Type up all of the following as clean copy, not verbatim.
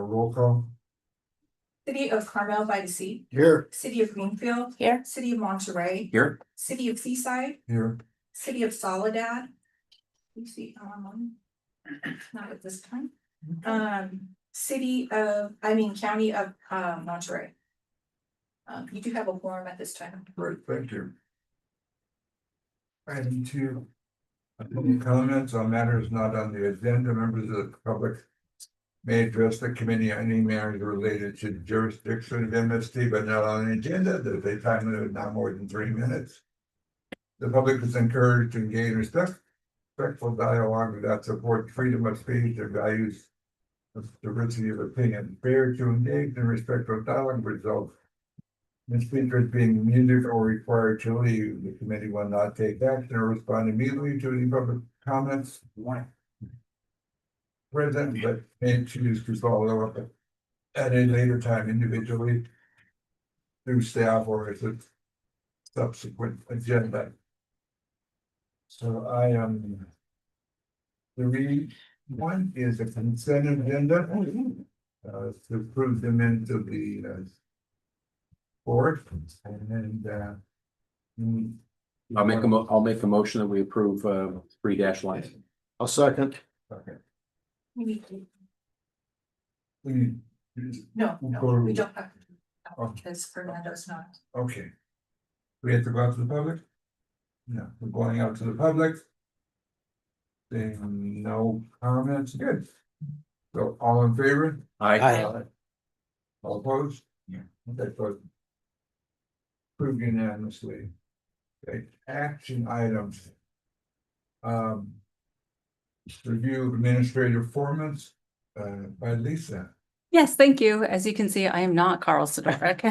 roll call. City of Carmel by the Sea. Here. City of Greenfield. Here. City of Monterey. Here. City of Seaside. Here. City of Soledad. You see, not at this time. County of Monterey. You do have a quorum at this time. Great, thank you. Item 2. Public comments on matters not on the agenda. Members of the public may address the committee on any matters related to jurisdiction of MST, but not on the agenda. There's a time limit of not more than 3 minutes. The public is encouraged to engage in respectful dialogue without support freedom of speech and values of diversity of opinion. Fair to engage in respectful dialogue results in speakers being muted or required to leave. The committee will not take action or respond immediately to any public comments. Present, but may choose to follow up at a later time individually through staff or as a subsequent agenda. So I am one is a consent agenda to approve the minutes of the board, and I'll make a motion that we approve 3- line. I'll second. okay. No, Or- we don't have to. Oh. Because Fernando's not. Okay. We have to go out to the public? No, we're going out to the public. Saying no comments, good. So all in favor? Aye. All opposed? Yeah. Okay, so approved unanimously. Okay, action items. Review of administrative performance by Lisa. Yes, thank you. As you can see, I am not Carl Sidoric.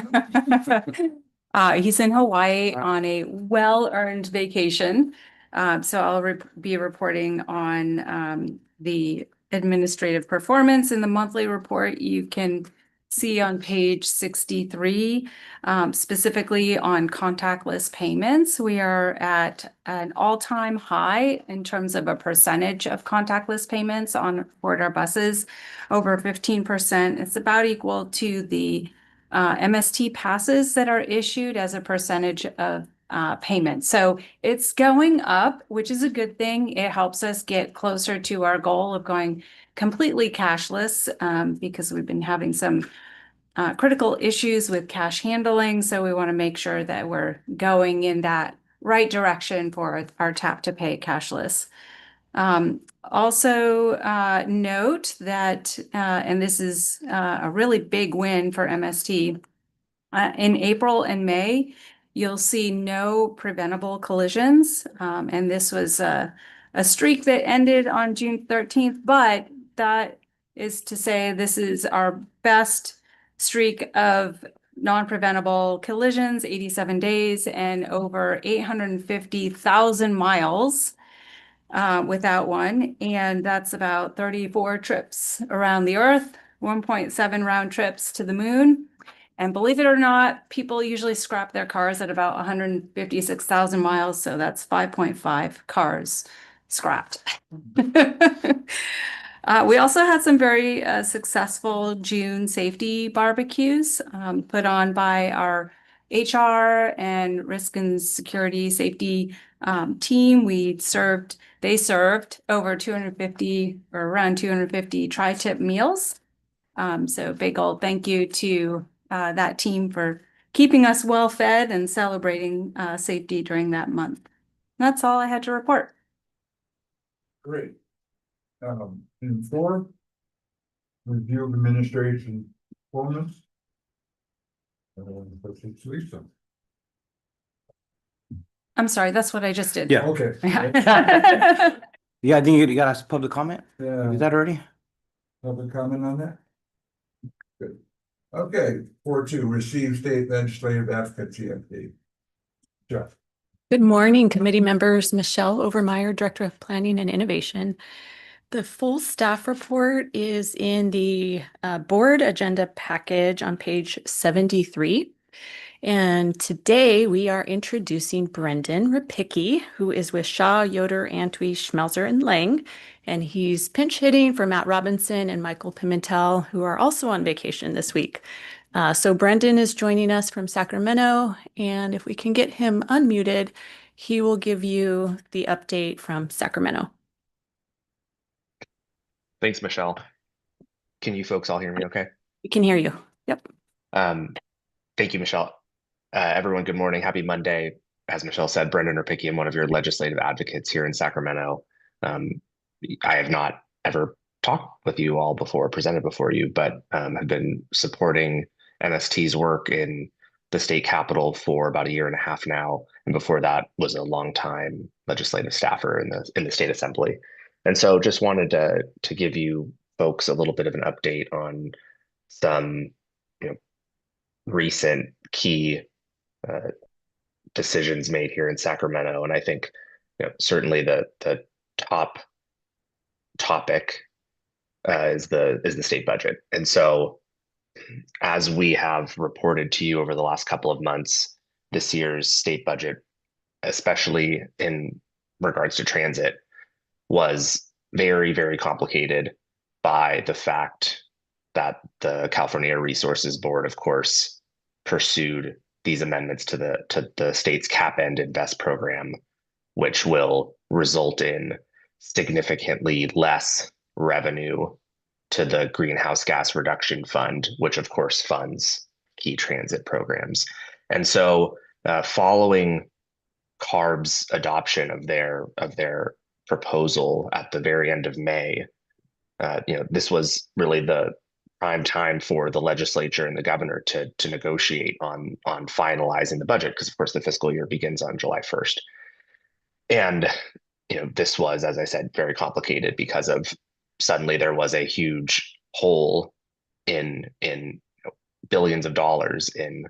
He's in Hawaii on a well-earned vacation. So I'll be reporting on the administrative performance in the monthly report. You can see on page 63, specifically on contactless payments. We are at an all-time high in terms of a percentage of contactless payments on board our buses, over 15%. It's about equal to the MST passes that are issued as a percentage of payment. So it's going up, which is a good thing. It helps us get closer to our goal of going completely cashless because we've been having some critical issues with cash handling. So we want to make sure that we're going in that right direction for our tap to pay cashless. Also note that, and this is a really big win for MST, in April and May, you'll see no preventable collisions. And this was a streak that ended on June 13th, but that is to say this is our best streak of non-preventable collisions, 87 days and over 850,000 miles without one. And that's about 34 trips around the earth, 1.7 round trips to the moon. And believe it or not, people usually scrap their cars at about 156,000 miles. So that's 5.5 cars scrapped. We also had some very successful June safety barbecues put on by our HR and risk and security safety team. They served over 250 or around 250 tri-tip meals. So big old thank you to that team for keeping us well fed and celebrating safety during that month. That's all I had to report. Great. In 4, review of administration performance. It's Lisa. I'm sorry, that's what I just did. Yeah. Okay. Yeah, I think you got a public comment. Yeah. Is that already? Public comment on that? Good. Okay, 4.2, receive state legislative advocacy update. Jeff. Good morning, committee members. Michelle Overmeyer, Director of Planning and Innovation. The full staff report is in the board agenda package on page 73. And today we are introducing Brendan Rapicki, who is with Shaw, Yoder, Antwi, Schmelzer, and Lang. And he's pinch hitting for Matt Robinson and Michael Pimentel, who are also on vacation this week. So Brendan is joining us from Sacramento, and if we can get him unmuted, he will give you the update from Sacramento. Thanks, Michelle. Can you folks all hear me okay? We can hear you. Yep. Thank you, Michelle. Everyone, good morning. Happy Monday. As Michelle said, Brendan Rapicki, I'm one of your legislative advocates here in Sacramento. I have not ever talked with you all before, presented before you, but have been supporting MST's work in the state capitol for about a year and a half now. And before that was a long time legislative staffer in the state assembly. And so just wanted to give you folks a little bit of an update on some recent key decisions made here in Sacramento. And I think certainly the top topic is the state budget. And so as we have reported to you over the last couple of months, this year's state budget, especially in regards to transit, was very, very complicated by the fact that the California Air Resources Board, of course, pursued these amendments to the state's cap and invest program, which will result in significantly less revenue to the greenhouse gas reduction fund, which of course funds key transit programs. And so following CARB's adoption of their proposal at the very end of May, this was really the prime time for the legislature and the governor to negotiate on finalizing the budget, because of course the fiscal year begins on July 1st. And this was, as I said, very complicated because of suddenly there was a huge hole in billions of dollars in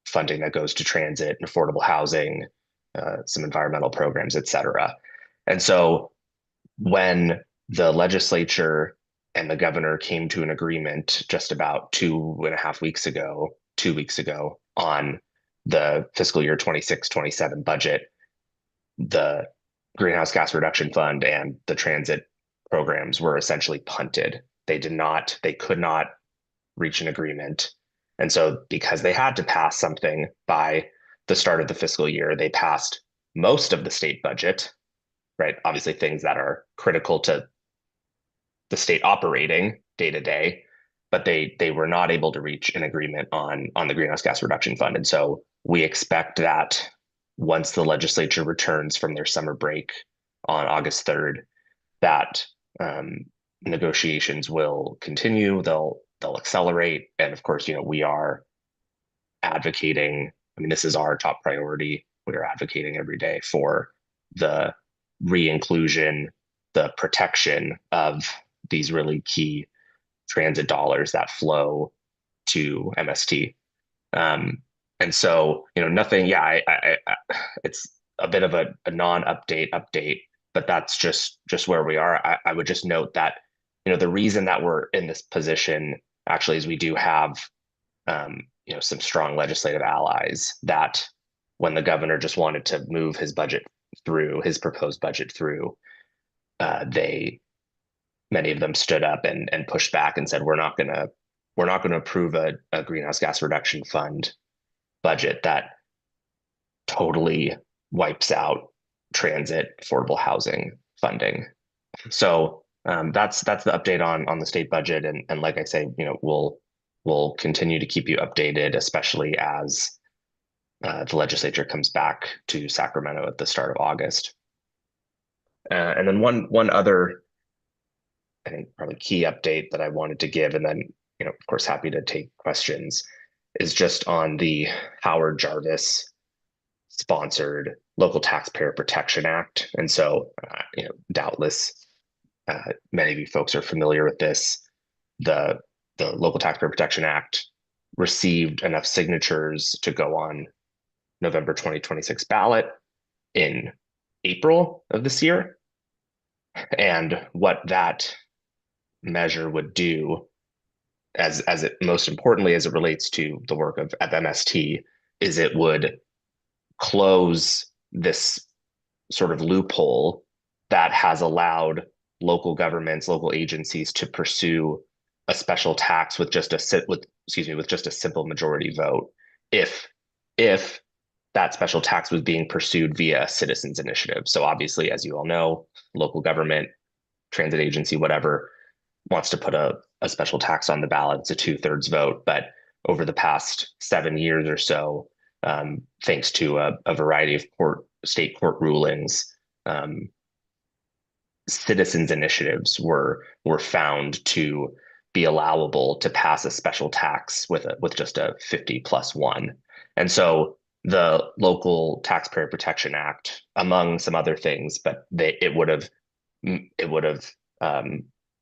funding that goes to transit and affordable housing, some environmental programs, et cetera. And so when the legislature and the governor came to an agreement just about 2.5 weeks ago, 2 weeks ago, on the fiscal year 26-27 budget, the greenhouse gas reduction fund and the transit programs were essentially punted. They could not reach an agreement. And so because they had to pass something by the start of the fiscal year, they passed most of the state budget, right? Obviously things that are critical to the state operating day to day, but they were not able to reach an agreement on the greenhouse gas reduction fund. And so we expect that once the legislature returns from their summer break on August 3rd, that negotiations will continue. They'll accelerate. And of course, we are advocating. I mean, this is our top priority. We are advocating every day for the re-inclusion, the protection of these really key transit dollars that flow to MST. And so, nothing, it's a bit of a non-update update, but that's just where we are. I would just note that, the reason that we're in this position actually is we do have, some strong legislative allies that when the governor just wanted to move his proposed budget through, many of them stood up and pushed back and said, we're not going to approve a greenhouse gas reduction fund budget that totally wipes out transit affordable housing funding. So that's the update on the state budget. And like I say, we'll continue to keep you updated, especially as the legislature comes back to Sacramento at the start of August. And then one other, I think, probably key update that I wanted to give, and then, of course, happy to take questions, is just on the Howard Jarvis sponsored Local Taxpayer Protection Act. And so, doubtless, many of you folks are familiar with this. The Local Taxpayer Protection Act received enough signatures to go on November 2026 ballot in April of this year. And what that measure would do as it most importantly as it relates to the work of MST, is it would close this sort of loophole that has allowed local governments, local agencies to pursue a special tax with just a simple majority vote if that special tax was being pursued via a citizens initiative. So obviously, as you all know, local government, transit agency, whatever, wants to put a special tax on the ballot. It's a 2/3 vote. But over the past 7 years or so, thanks to a variety of state court rulings, citizens initiatives were found to be allowable to pass a special tax with just a 50+1. And so the Local Taxpayer Protection Act, among some other things, but it would have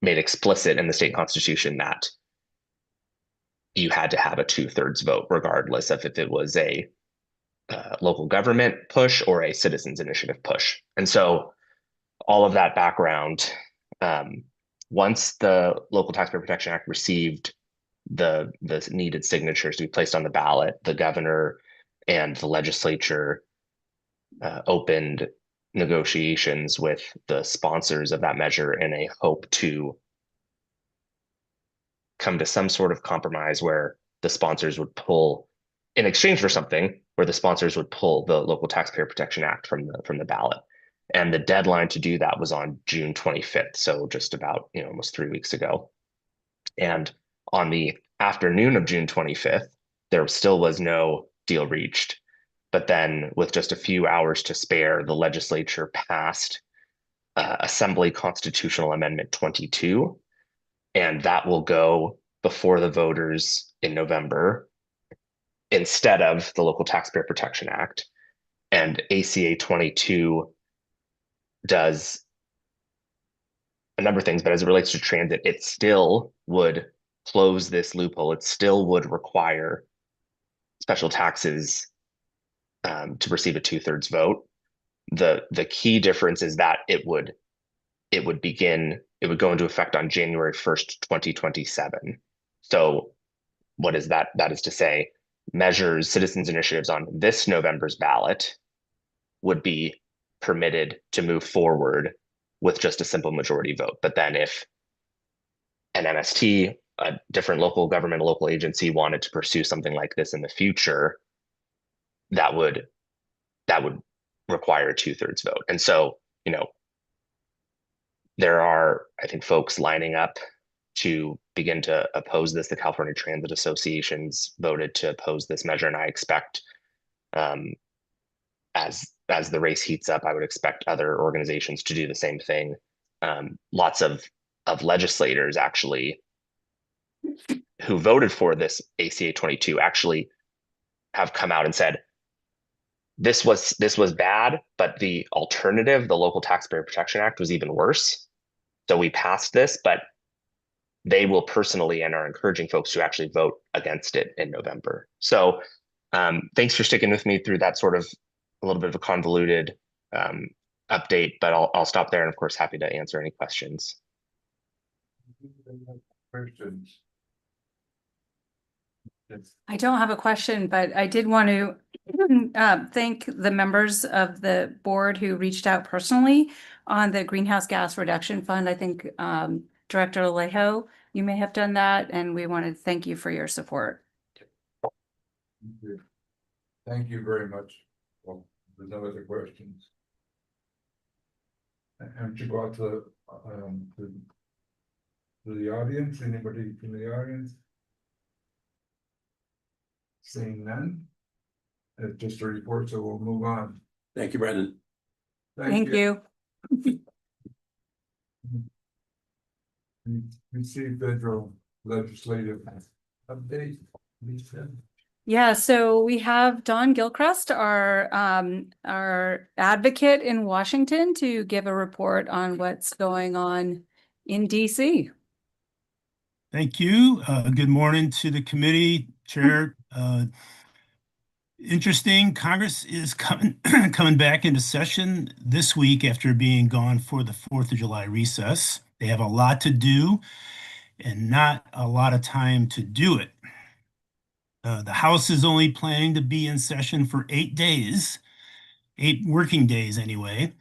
made explicit in the state constitution that you had to have a 2/3 vote, regardless of if it was a local government push or a citizens initiative push. And so all of that background, once the Local Taxpayer Protection Act received the needed signatures to be placed on the ballot, the governor and the legislature opened negotiations with the sponsors of that measure in a hope to come to some sort of compromise where the sponsors would pull, in exchange for something, where the sponsors would pull the Local Taxpayer Protection Act from the ballot. And the deadline to do that was on June 25th. So just about, almost 3 weeks ago. And on the afternoon of June 25th, there still was no deal reached. But then with just a few hours to spare, the legislature passed Assembly Constitutional Amendment 22, and that will go before the voters in November instead of the Local Taxpayer Protection Act. And ACA 22 does a number of things, but as it relates to transit, it still would close this loophole. It still would require special taxes to receive a 2/3 vote. The key difference is that it would go into effect on January 1st, 2027. So what is that? That is to say, citizens initiatives on this November's ballot would be permitted to move forward with just a simple majority vote. But then if an MST, a different local government, a local agency, wanted to pursue something like this in the future, that would require a 2/3 vote. And so, there are, I think, folks lining up to begin to oppose this. The California Transit Associations voted to oppose this measure, and I expect, as the race heats up, I would expect other organizations to do the same thing. Lots of legislators actually who voted for this ACA 22 actually have come out and said, this was bad, but the alternative, the Local Taxpayer Protection Act, was even worse. So we passed this, but they will personally and are encouraging folks to actually vote against it in November. So thanks for sticking with me through that sort of a little bit of a convoluted update, but I'll stop there, and of course, happy to answer any questions. Questions? Yes. I don't have a question, but I did want to thank the members of the board who reached out personally on the Greenhouse Gas Reduction Fund. I think Director Alejo, you may have done that, and we want to thank you for your support. Thank you very much. Well, there's no other questions. And to go out to the audience, anybody from the audience? Seeing none. It's just a report, so we'll move on. Thank you, Brendan. Thank you. Receive federal legislative update, Lisa. Yeah, so we have Don Gilchrist, our advocate in Washington, to give a report on what's going on in DC. Thank you. Good morning to the committee, Chair. Interesting, Congress is coming back into session this week after being gone for the 4th of July recess. They have a lot to do, and not a lot of time to do it. The House is only planning to be in session for 8 days, 8 working days anyway,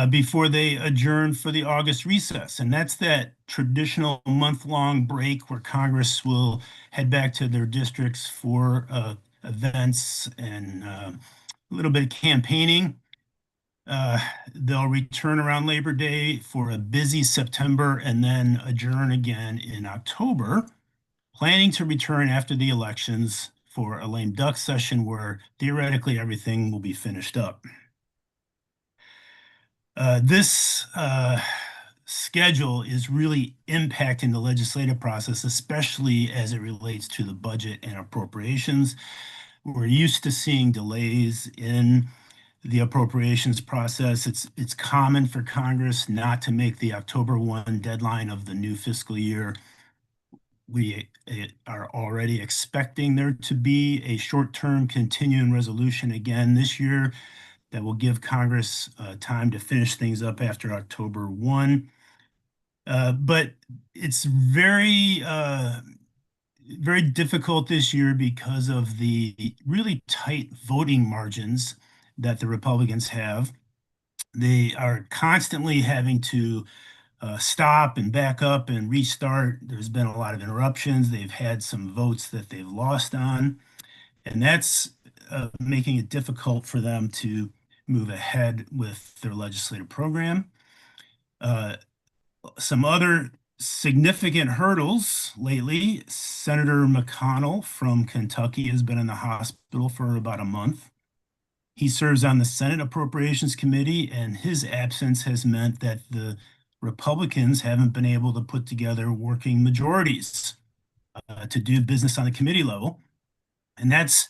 before they adjourn for the August recess. And that's that traditional month-long break where Congress will head back to their districts for events and a little bit of campaigning. They'll return around Labor Day for a busy September and then adjourn again in October, planning to return after the elections for a lame duck session where theoretically everything will be finished up. This schedule is really impacting the legislative process, especially as it relates to the budget and appropriations. We're used to seeing delays in the appropriations process. It's common for Congress not to make the October 1 deadline of the new fiscal year. We are already expecting there to be a short-term continuing resolution again this year that will give Congress time to finish things up after October 1. But it's very difficult this year because of the really tight voting margins that the Republicans have. They are constantly having to stop and back up and restart. There's been a lot of interruptions. They've had some votes that they've lost on, and that's making it difficult for them to move ahead with their legislative program. Some other significant hurdles lately. Senator McConnell from Kentucky has been in the hospital for about a month. He serves on the Senate Appropriations Committee, and his absence has meant that the Republicans haven't been able to put together working majorities to do business on the committee level. And that's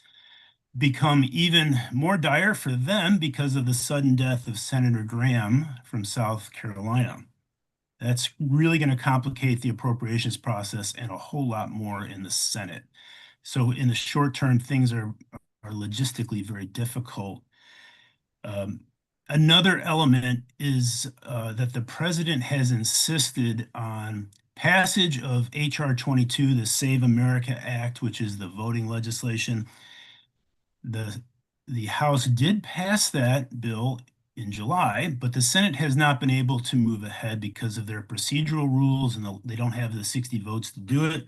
become even more dire for them because of the sudden death of Senator Graham from South Carolina. That's really going to complicate the appropriations process and a whole lot more in the Senate. So in the short term, things are logistically very difficult. Another element is that the president has insisted on passage of H.R. 22, the Save America Act, which is the voting legislation. The House did pass that bill in July, but the Senate has not been able to move ahead because of their procedural rules, and they don't have the 60 votes to do it.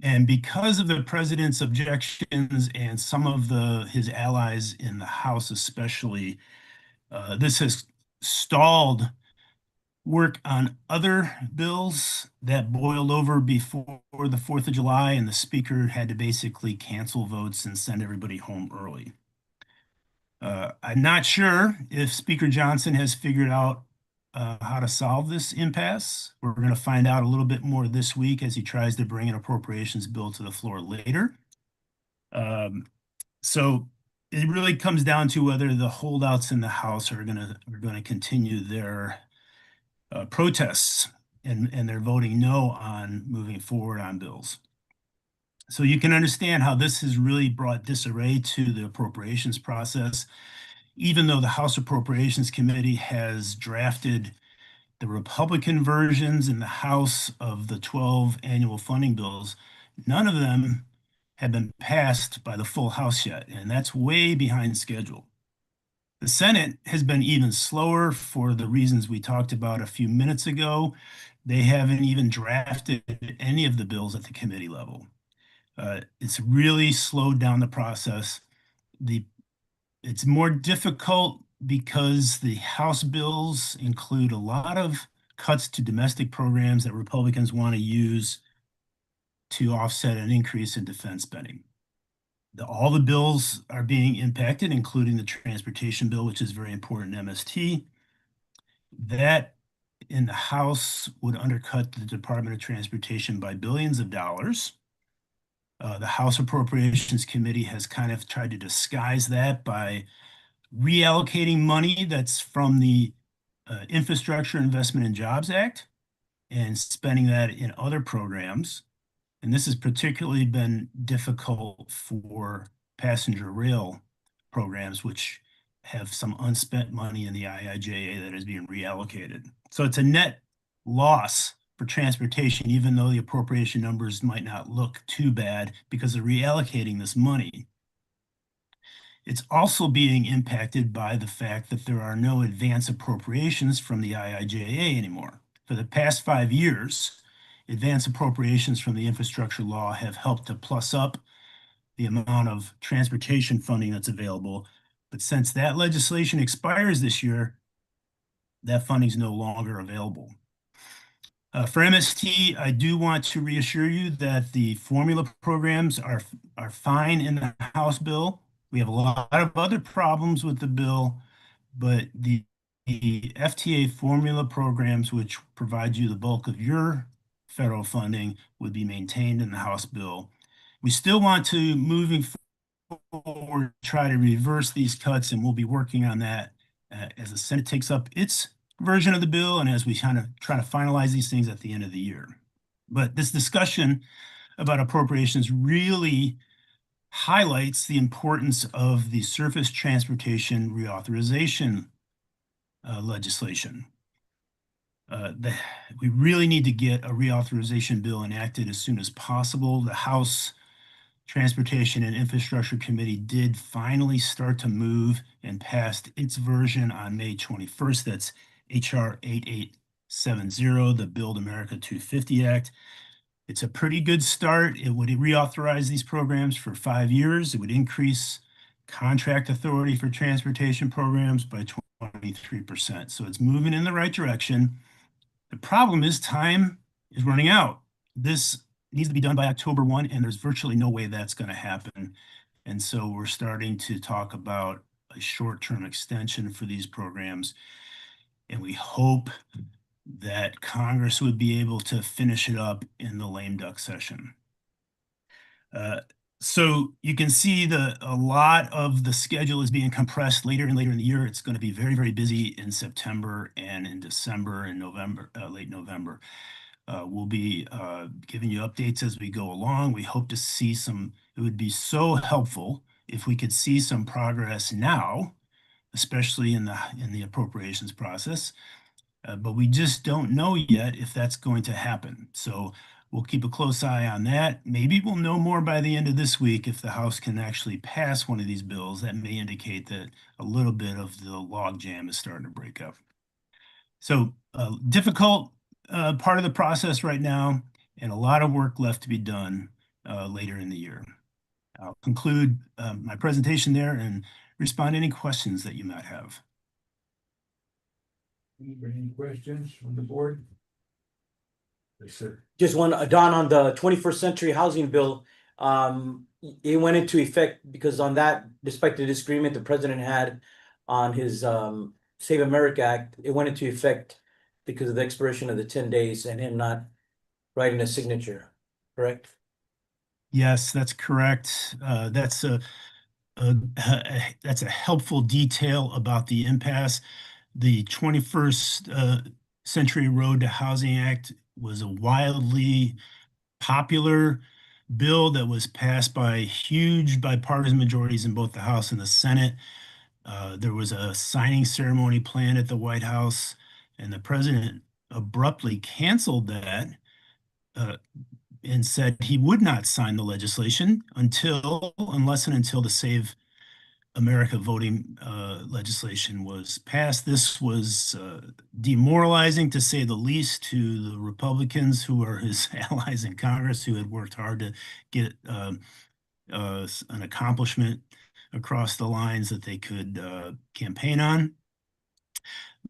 And because of the president's objections and some of his allies in the House especially, this has stalled work on other bills that boiled over before the 4th of July, and the speaker had to basically cancel votes and send everybody home early. I'm not sure if Speaker Johnson has figured out how to solve this impasse. We're going to find out a little bit more this week as he tries to bring an appropriations bill to the floor later. So it really comes down to whether the holdouts in the House are going to continue their protests and they're voting no on moving forward on bills. So you can understand how this has really brought disarray to the appropriations process. Even though the House Appropriations Committee has drafted the Republican versions in the House of the 12 annual funding bills, none of them have been passed by the full House yet, and that's way behind schedule. The Senate has been even slower for the reasons we talked about a few minutes ago. They haven't even drafted any of the bills at the committee level. It's really slowed down the process. It's more difficult because the House bills include a lot of cuts to domestic programs that Republicans want to use to offset an increase in defense spending. All the bills are being impacted, including the transportation bill, which is very important, MST. That in the House would undercut the Department of Transportation by billions of dollars. The House Appropriations Committee has kind of tried to disguise that by reallocating money that's from the Infrastructure Investment and Jobs Act and spending that in other programs. And this has particularly been difficult for passenger rail programs, which have some unspent money in the IIJA that is being reallocated. So it's a net loss for transportation, even though the appropriation numbers might not look too bad because of reallocating this money. It's also being impacted by the fact that there are no advance appropriations from the IIJA anymore. For the past 5 years, advance appropriations from the infrastructure law have helped to plus up the amount of transportation funding that's available. But since that legislation expires this year, that funding is no longer available. For MST, I do want to reassure you that the formula programs are fine in the House bill. We have a lot of other problems with the bill, but the FTA formula programs, which provide you the bulk of your federal funding, would be maintained in the House bill. We still want to, moving forward, try to reverse these cuts, and we'll be working on that as the Senate takes up its version of the bill and as we kind of try to finalize these things at the end of the year. But this discussion about appropriations really highlights the importance of the surface transportation reauthorization legislation. We really need to get a reauthorization bill enacted as soon as possible. The House Transportation and Infrastructure Committee did finally start to move and passed its version on May 21st. That's HR 8870, the Build America 250 Act. It's a pretty good start. It would reauthorize these programs for 5 years. It would increase contract authority for transportation programs by 23%. So it's moving in the right direction. The problem is time is running out. This needs to be done by October 1, and there's virtually no way that's going to happen. And so we're starting to talk about a short-term extension for these programs. And we hope that Congress would be able to finish it up in the lame duck session. So you can see a lot of the schedule is being compressed later and later in the year. It's going to be very, very busy in September and in December and November, late November. We'll be giving you updates as we go along. We hope to see some, it would be so helpful if we could see some progress now, especially in the appropriations process. But we just don't know yet if that's going to happen. So we'll keep a close eye on that. Maybe we'll know more by the end of this week if the House can actually pass one of these bills. That may indicate that a little bit of the logjam is starting to break up. So difficult part of the process right now, and a lot of work left to be done later in the year. I'll conclude my presentation there and respond to any questions that you might have. Any questions from the board? Yes, sir. Just one, Don, on the 21st century housing bill, it went into effect because on that, despite the disagreement the president had on his Save America Act, it went into effect because of the expiration of the 10 days and him not writing a signature, correct? Yes, that's correct. That's a helpful detail about the impasse. The 21st Century Road to Housing Act was a wildly popular bill that was passed by huge bipartisan majorities in both the House and the Senate. There was a signing ceremony planned at the White House, and the president abruptly canceled that and said he would not sign the legislation unless and until the Save America voting legislation was passed. This was demoralizing, to say the least, to the Republicans who are his allies in Congress, who had worked hard to get an accomplishment across the lines that they could campaign on.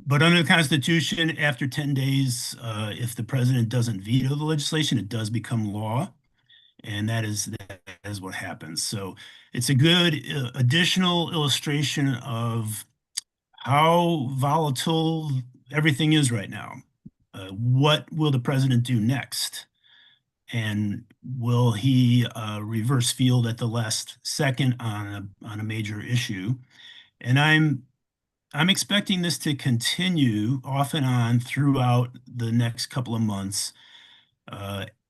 But under the Constitution, after 10 days, if the president doesn't veto the legislation, it does become law. And that is what happens. So it's a good additional illustration of how volatile everything is right now. What will the president do next? And will he reverse field at the last second on a major issue? And I'm expecting this to continue off and on throughout the next couple of months.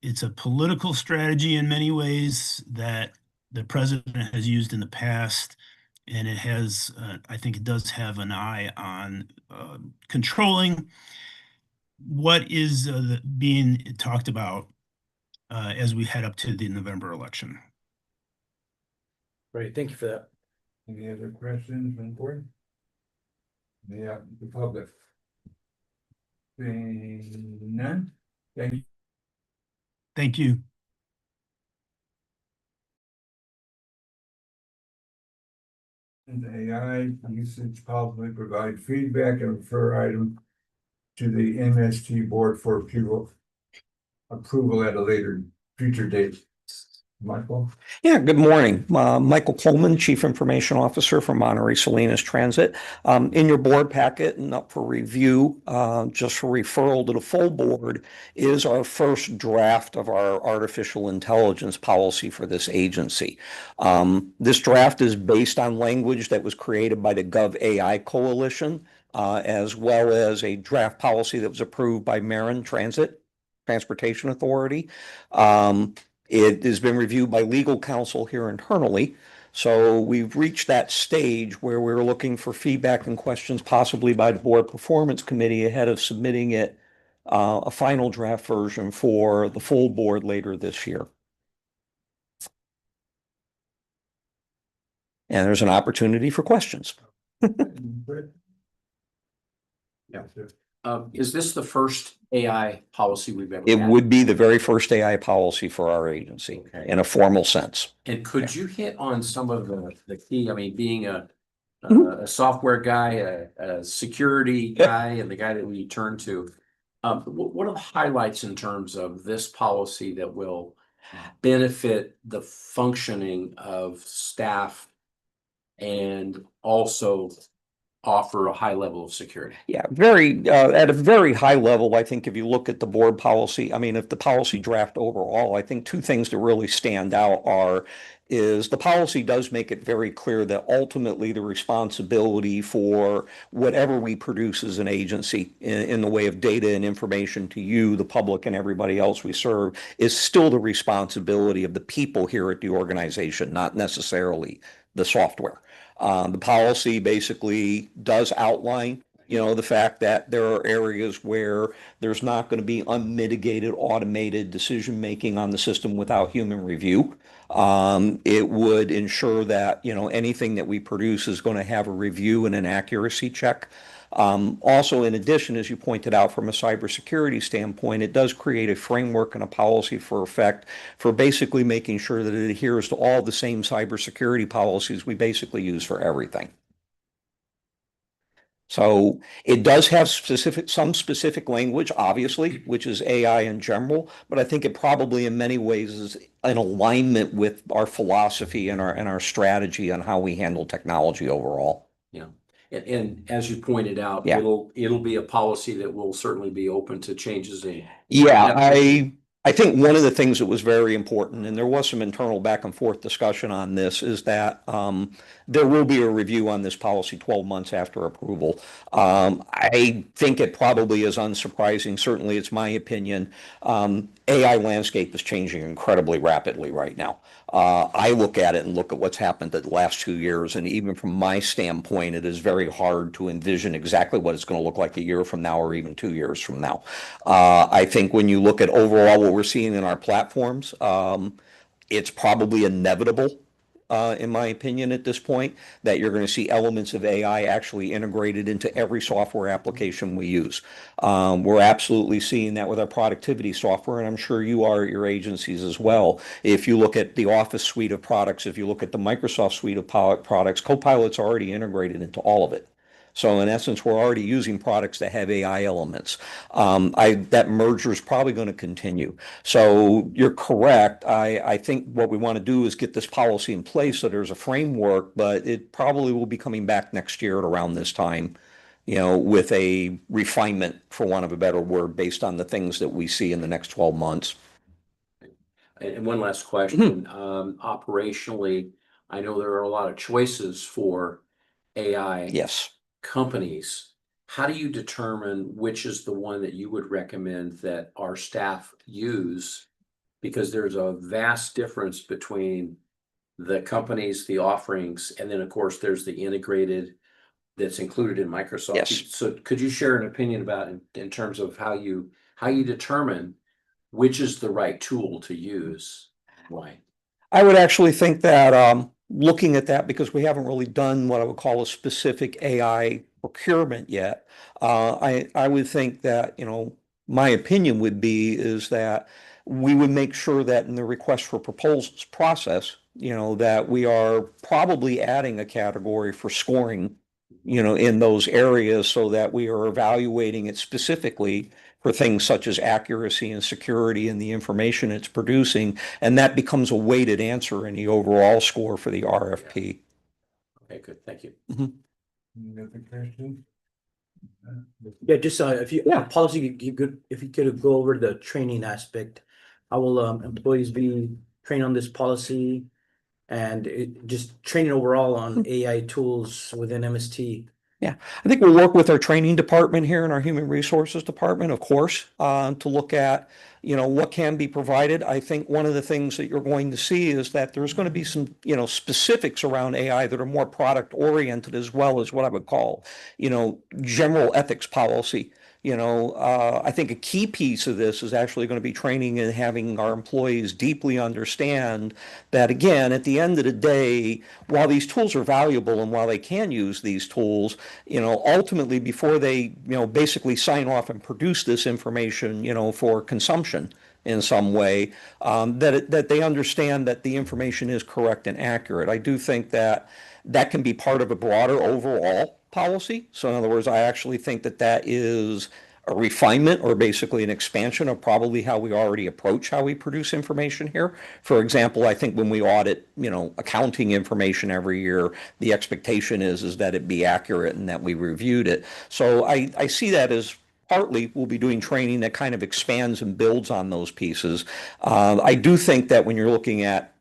It's a political strategy in many ways that the president has used in the past, and it has, I think it does have an eye on controlling what is being talked about as we head up to the November election? Great, thank you for that. Any other questions on board? Yeah, the public. Seeing none, thank you. Thank you. AI usage policy provide feedback and refer item to the MST board for approval at a later future date. Michael? Yeah, good morning. Michael Coleman, Chief Information Officer for Monterey Salinas Transit. In your board packet and up for review, just for referral to the full board, is our first draft of our artificial intelligence policy for this agency. This draft is based on language that was created by the Gov AI Coalition, as well as a draft policy that was approved by Marin Transportation Authority. It has been reviewed by legal counsel here internally. So we've reached that stage where we're looking for feedback and questions possibly by the board performance committee ahead of submitting it a final draft version for the full board later this year. And there's an opportunity for questions. Yeah. Is this the first AI policy we've ever It had? would be the very first AI policy for our agency Okay. in a formal sense. And could you hit on some of the key, I mean, being a Mhm. software guy, a security Yeah. guy, and the guy that we turn to, what are the highlights in terms of this policy that will benefit the functioning of staff and also offer a high level of security? Yeah, at a very high level, I think if you look at the board policy, I mean, if the policy draft overall, I think two things that really stand out is the policy does make it very clear that ultimately the responsibility for whatever we produce as an agency in the way of data and information to you, the public, and everybody else we serve is still the responsibility of the people here at the organization, not necessarily the software. The policy basically does outline, the fact that there are areas where there's not going to be unmitigated automated decision making on the system without human review. It would ensure that, anything that we produce is going to have a review and an accuracy check. Also, in addition, as you pointed out, from a cybersecurity standpoint, it does create a framework and a policy for effect for basically making sure that it adheres to all the same cybersecurity policies we basically use for everything. So it does have some specific language, obviously, which is AI in general, but I think it probably in many ways is in alignment with our philosophy and our strategy on how we handle technology overall. Yeah. And as you pointed out, Yeah. it'll be a policy that will certainly be open to changes in. Yeah, I think one of the things that was very important, and there was some internal back and forth discussion on this, is that there will be a review on this policy 12 months after approval. I think it probably is unsurprising. Certainly, it's my opinion. AI landscape is changing incredibly rapidly right now. I look at it and look at what's happened the last 2 years, and even from my standpoint, it is very hard to envision exactly what it's going to look like a year from now or even 2 years from now. I think when you look at overall what we're seeing in our platforms, it's probably inevitable, in my opinion, at this point, that you're going to see elements of AI actually integrated into every software application we use. We're absolutely seeing that with our productivity software, and I'm sure you are at your agencies as well. If you look at the Office suite of products, if you look at the Microsoft suite of products, Copilot's already integrated into all of it. So in essence, we're already using products that have AI elements. That merger is probably going to continue. So you're correct. I think what we want to do is get this policy in place so there's a framework, but it probably will be coming back next year at around this time, with a refinement, for want of a better word, based on the things that we see in the next 12 months. And one last question, operationally, I know there are a lot of choices for AI. Yes. Companies. How do you determine which is the one that you would recommend that our staff use? Because there's a vast difference between the companies, the offerings, and then of course there's the integrated that's included in Microsoft. Yes. So could you share an opinion about in terms of how you determine which is the right tool to use? Why? I would actually think that looking at that, because we haven't really done what I would call a specific AI procurement yet, I would think that, my opinion would be is that we would make sure that in the request for proposals process, that we are probably adding a category for scoring, in those areas so that we are evaluating it specifically for things such as accuracy and security and the information it's producing. And that becomes a weighted answer in the overall score for the RFP. Okay, good. Thank you. Any other questions? Yeah, just if you, policy, if you could go over the training aspect. How will employees be trained on this policy? And just training overall on AI tools within MST. Yeah, I think we'll work with our training department here in our human resources department, of course, to look at, what can be provided. I think one of the things that you're going to see is that there's going to be some, specifics around AI that are more product oriented, as well as what I would call, general ethics policy. I think a key piece of this is actually going to be training and having our employees deeply understand that, again, at the end of the day, while these tools are valuable and while they can use these tools, ultimately before they, basically sign off and produce this information, for consumption in some way, that they understand that the information is correct and accurate. I do think that that can be part of a broader overall policy. So in other words, I actually think that that is a refinement or basically an expansion of probably how we already approach how we produce information here. For example, I think when we audit, accounting information every year, the expectation is that it be accurate and that we reviewed it. So I see that as partly we'll be doing training that kind of expands and builds on those pieces. I do think that when you're looking at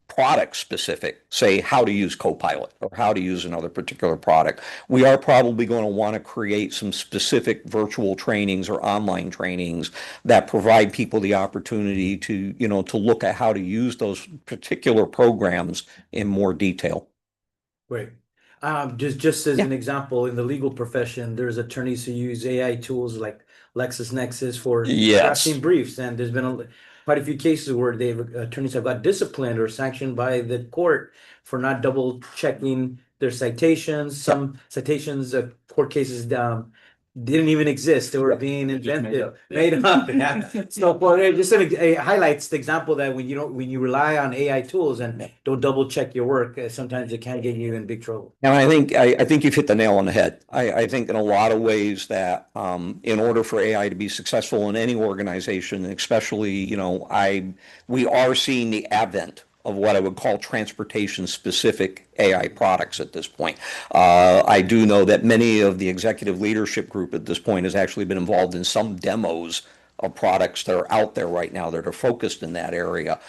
product specific, say how to use Copilot or how to use another particular product, we are probably going to want to create some specific virtual trainings or online trainings that provide people the opportunity to, to look at how to use those particular programs in more detail. Great. Just as Yeah. an example, in the legal profession, there's attorneys who use AI tools like LexisNexis for Yes. drafting briefs, and there's been quite a few cases where attorneys have got disciplined or sanctioned by the court for not double checking their citations. Some citations, court cases, didn't even exist. They were being invented, made up. Yeah. So, well, it highlights the example that when you rely on AI tools and don't double check your work, sometimes it can get you in big trouble. And I think you've hit the nail on the head. I think in a lot of ways that in order for AI to be successful in any organization, especially, we are seeing the advent of what I would call transportation-specific AI products at this point. I do know that many of the executive leadership group at this point has actually been involved in some demos of products that are out there right now that are focused in that area.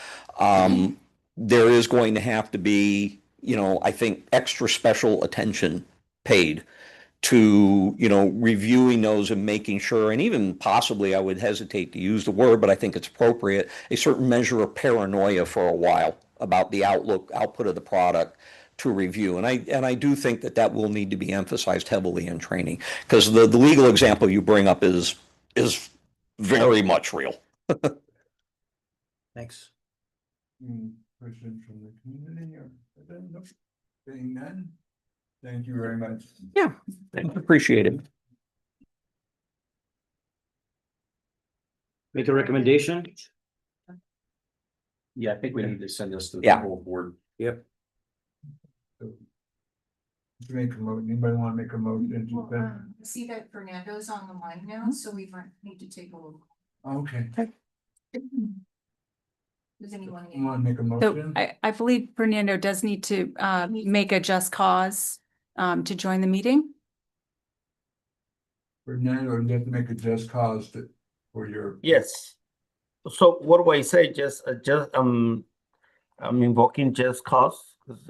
There is going to have to be, I think, extra special attention paid to, reviewing those and making sure, and even possibly, I would hesitate to use the word, but I think it's appropriate, a certain measure of paranoia for a while about the output of the product to review. And I do think that will need to be emphasized heavily in training, because the legal example you bring up is very much real. Thanks. Questions from the community or? Nope. Seeing none? Thank you very much. Yeah, appreciate it. Make a recommendation. Yeah, I think we need to send this to the Yeah. whole board. Yep. Anybody want to make a motion to send? I see that Fernando's on the line now, so we might need to take a look. Okay, Does anyone? you want to make a So motion? I believe Fernando does need to make a just cause to join the meeting. Fernando, you have to make a just cause for your. Yes. So what do I say? I'm invoking just cause because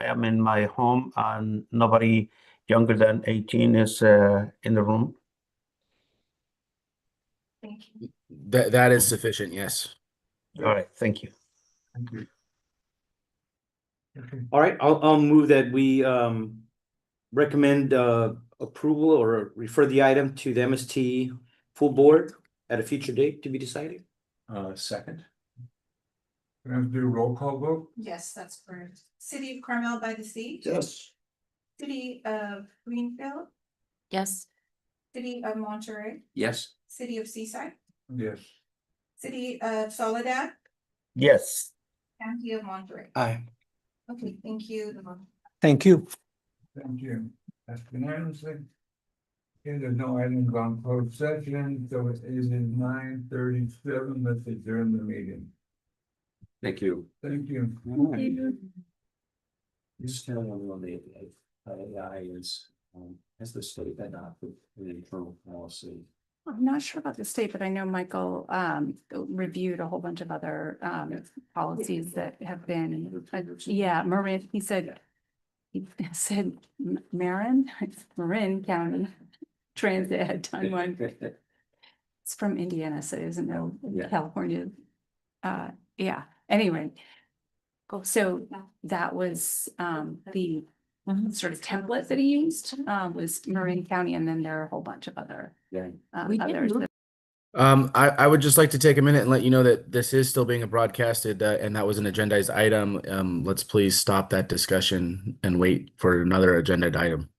I am in my home and nobody younger than 18 is in the room. Thank you. That is sufficient. Yes. All right, thank you. Thank you. Okay. All right. I'll move that we recommend approval or refer the item to the MST full board at a future date to be decided. Second. Can I do a roll call vote? Yes, that's for City of Carmel by the Sea, Yes. City of Greenfield, Yes. City of Monterey, Yes. City of Seaside, Yes. City of Soledad, Yes. County of Monterey. Aye. Okay, thank you. Thank you. Thank you. That's unanimously. Okay, there's no items on closed session, so it is 9:37. Let's adjourn the meeting. Thank you. Thank you. Just tell them on the AI is, has the state adopted an internal policy? I'm not sure about the state, but I know Michael reviewed a whole bunch of other policies that have been, yeah, Marin, he said Marin County Transit had done one. It's from Indiana, so it doesn't know Yeah. California. Yeah, anyway. Cool. So that was the sort of template that he used was Marin County, and then there are a whole bunch of other Yeah. others. I would just like to take a minute and let you know that this is still being broadcasted, and that was an agendized item. Let's please stop that discussion and wait for another agendized item.